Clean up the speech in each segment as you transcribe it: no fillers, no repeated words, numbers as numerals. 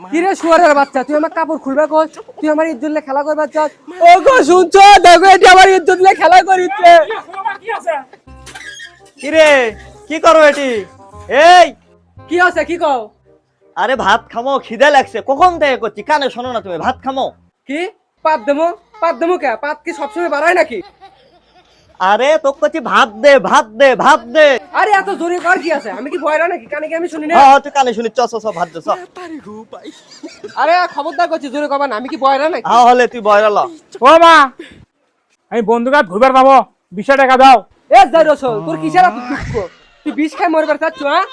কিরে শুয়ারের বাচ্চা, তুই আমার কাপড় খুলবে কই? তুই আমার ইজ্জত লে খেলা করবার চাস? ও গো শুনছো, দেখো এটি আমার ইজ্জত লে খেলা করিচ্ছে। কিরে কি করো এটি? এই কি আছে কি কও? আরে ভাত খামো, খিদে লাগছে, কখন থেকে করছি, কানে শোনো না তুমি? ভাত খামো। কি পাত দেমো? পাত দেমো কে? পাত কি সবসময় বাড়ায় নাকি? আরে তোকে করছি ভাত দে, ভাত দে, ভাত দে। আরে এত জোরে কর কি আছে? আমি কি বয়রা নাকি? কানে কি আমি শুনি না? হ্যাঁ তুই কানে শুনি, চ চ চ ভাত দে চ। আরে খবরদার করছি, জোরে কবা না। আমি কি বয়রা নাকি? হ্যাঁ হলে তুই বয়রা ল। ও মা, আমি বন্ধুকাত ঘুরবার যাবো, 20 টাকা দাও। এ যাই রসল, তোর কিসের এত দুঃখ? তুই বিষ খাই মরবার চাচ্ছ? হ্যাঁ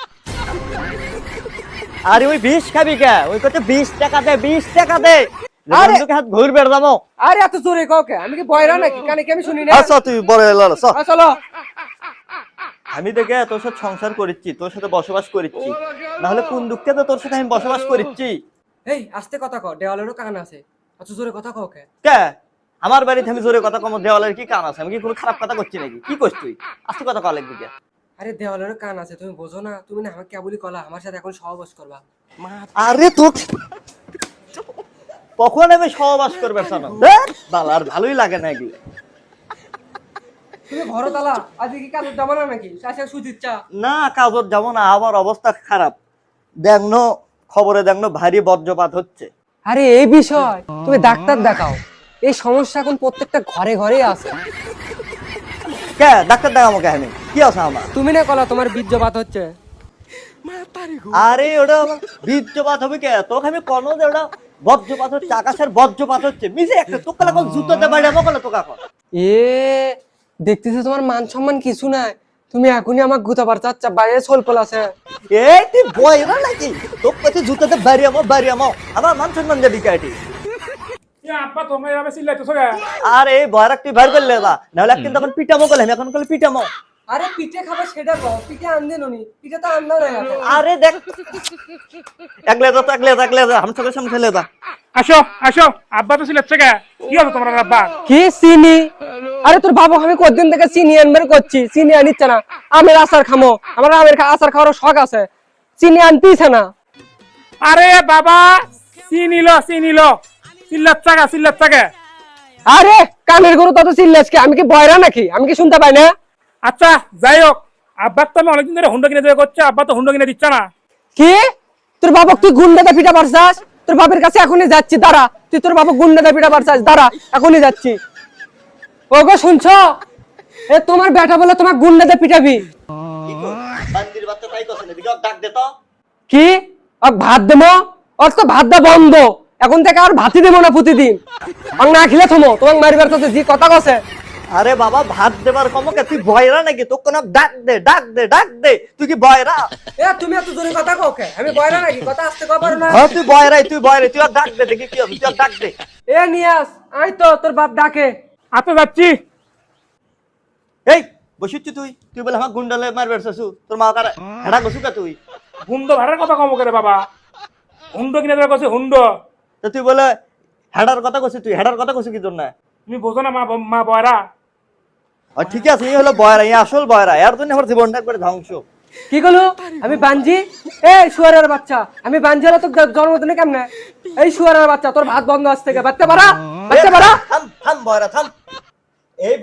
আরে ওই 20 খাবি কে? ওই করছে 20 টাকা দে, 20 টাকা দে। আরে! বন্ধুকে হাত ঘুরবে যাবো। আরে এত জোরে কও কে? আমি কি বয়রা নাকি? কানে কি আমি শুনি না? আচ্ছা তুই বয়রা ল চ। চলো। আমি দেখে তোর সাথে সংসার করিচ্ছি, তোর সাথে বসবাস করিচ্ছি, নাহলে কোন দুঃখে তো তোর সাথে আমি বসবাস করিচ্ছি। এই আস্তে কথা কও, দেওয়ালেরও কান আছে। এত জোরে কথা কও কে? কে? আমার বাড়িতে আমি জোরে কথা কম, দেওয়ালের কি কান আছে? আমি কি কোনো খারাপ কথা করছি নাকি? কি করছিস তুই? আস্তে কথা কল একদিকে। আরে দেওয়ালেরও কান আছে, তুমি বোঝো না? তুমি না আমাকে কেবলই কলা, আমার সাথে এখন সহবাস করবা। আরে তোর কখন আমি সহবাস করবে শোনো? বালার ভালোই লাগে না এগুলো। তুমি ঘরে তালা, আজকে কি কাজের জামানা নাকি? শাসা সুজিচ্ছা। না কাজর যাবো না, আমার অবস্থা খারাপ। দেখনো খবরে দেখনো ভারী বজ্রপাত হচ্ছে। আরে এই বিষয় তুমি ডাক্তার দেখাও। এই সমস্যা এখন প্রত্যেকটা ঘরে ঘরেই আছে। কে ডাক্তার দেখাবো কে? আমি কি আছে আমার? তুমি না কলা তোমার বীর্যপাত হচ্ছে। আরে ওটা আমার বীর্যপাত হবে কে? তোকে আমি কোনো যে ওটা বজ্রপাত হচ্ছে, আকাশের বজ্রপাত হচ্ছে, মিশে একটা তোকে এখন জুতোতে বাড়াবো বলে তোকে এখন। এ দেখতেছো তোমার মান সম্মান কিছু নাই। তুমি এখনই আমার গুতাবার চাচ্ছা, বাইরে সোলপল আছে। এই তুই বয়রা নাকি? তোকে কাছে জুতোতে বাড়িয়ামো বাড়িয়ামো, আমার মান সম্মান যাবি কাটি। আব্বা তোমরা এভাবে চিল্লাইতেছো কে? আর এই বয়রাক তুই বাইর করলে না, নাহলে একদিন তখন পিটামো করলে, আমি এখন করলে পিটামো। আরে পিঠে খাবে সেটা কও, পিঠে আনতে ননি, পিঠে তো আননা না। আরে দেখ একলে যা, একলে যা, আমি চোখের সামনে ফেলে যা। আসো আসো, আব্বা তো চিল্লাচ্ছে কে? কি হলো তোমার আব্বা? কি চিনি? আরে তোর বাবু আমি কতদিন থেকে চিনি আনবার করছি, চিনি আনিচ্ছে না। আমের আচার খামো, আমার আমের আচার খাওয়ার শখ আছে, চিনি আনতেইছে না। আরে বাবা, চিনিলো চিল্লাচ্ছে কে? আরে কানের গরু তত চিল্লাসকে, আমি কি বয়রা নাকি? আমি কি শুনতে পাই না? আচ্ছা যাই হোক, আব্বার তো আমি অনেকদিন ধরে হুন্ডা কিনে দেওয়া করছে, আব্বা তো হুন্ডা কিনে দিচ্ছে না। কি তোর বাবক তুই গুন্ডাতে পিঠা পারছাস? তোর বাপের কাছে এখনই যাচ্ছি, দাঁড়া। তুই তোর বাবু গুন্ডাতে পিঠা পারছাস, দাঁড়া, এখনই যাচ্ছি। ওগো শুনছো? এ তোমার বেটা বলে তোমার গুন্ডাতে পিটাবি। বান্দির বাচ্চা তাই করছে না, দিকে ডাক দে তো। কি ওক ভাত দেবো? ওর তো ভাত দা বন্ধ, এখন থেকে আর ভাতই দেবো না প্রতিদিন। অং না খেলে থমো, তোমার মারিবার কাছে যে কথা কছে। আরে বাবা ভাত দেবার কমকে? তুই বয়রা নাকি? তোকে কোনো ডাক দে, ডাক দে, ডাক দে। তুই কি বয়রা? এ তুমি এত জোরে কথা কও কে? আমি বয়রা নাকি? কথা আসতে কও পারো না? হ্যাঁ তুই বয়রাই, তুই বয়রাই, তুই আর ডাক দে, দেখি কি হবে, তুই আর ডাক দে। এ নিয়াস, আই তো তোর বাপ ডাকে। আচ্ছা যাচ্ছি। এই বসিচ্ছি তুই, তুই বলে আমার গুন্ডালে মারবে শাশু, তোর মা কার হেডা গসু কা তুই? হুন্ডো ভাড়ার কথা কম করে বাবা, হুন্ডো কিনে দেওয়া করছে হুন্ডো। তো তুই বলে হেডার কথা কছিস, তুই হেডার কথা কছিস কি জন্য? তুমি বোঝো না মা বয়রা। ঠিক আছে, এই হলো বয়রা, এই আসল বয়রা, এর জন্য আমার জীবনটা একবারে ধ্বংস। কি গেল? আমি বাঞ্জি? এই শুয়ারের বাচ্চা, আমি বাঞ্জি হলে তো জন্মদিনে কেমনে? এই শুয়ারের বাচ্চা, তোর ভাত বন্ধ আজ থেকে, বাচ্চা বাড়া, বাচ্চা বাড়া। থাম থাম বয়রা থাম। এই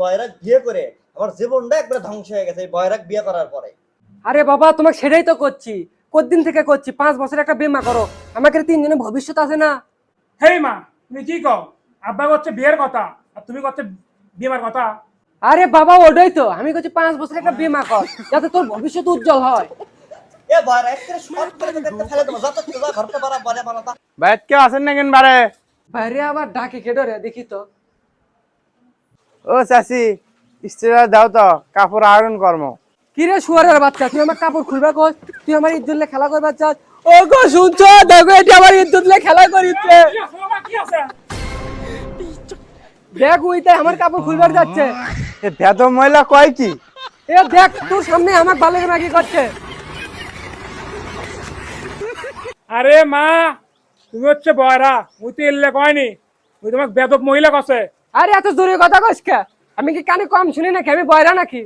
বয়রা বিয়ে করে আমার জীবনটা একবারে ধ্বংস হয়ে গেছে, এই বয়রাক বিয়ে করার পরে। আরে বাবা তোমাকে সেটাই তো করছি, কতদিন থেকে করছি, 5 বছর একটা বিমা করো, আমাকে 3 জনের ভবিষ্যৎ আছে না? হেই মা, তুমি কি কও? আব্বা করছে বিয়ের কথা আর তুমি করছে বিমার কথা। আরে বাবা ওটাই তো আমি করছি, 5 বছর একটা বিমা কর, যাতে তোর ভবিষ্যৎ উজ্জ্বল হয়। এ বয়রা একটা শর্ট করে দেখতে ফেলে দেবো, যত তুই ঘরতে পারা বলে বানাতা। বাইরে কেউ আসেন না কেন বারে? বাইরে আবার ডাকে কেডো রে, দেখি তো। ও চাচি, স্ত্রীরা দাও তো কাপড় আয়রন কর্ম। কি রে শুয়ারের বাচ্চা, তুই আমার কাপড় খুলবা কই? তুই আমার ইজ্জত লে খেলা করবার চাস? ও গো শুনছো, দেখো এটি আমার ইজ্জত লে খেলা করিচ্ছে। দেখ ওইটাই আমার কাপড় খুলবার যাচ্ছে। এ ভেদ মহিলা কয় কি? এ দেখ তোর সামনে আমার বালের মাগি করছে। আরে মা, তুমি হচ্ছে বয়রা, ওই তো এলে কয়নি, ওই তোমাকে বেদব মহিলা কছে। আরে এত জোরে কথা কইস কে? আমি কি কানে কম শুনি নাকি? আমি বয়রা নাকি?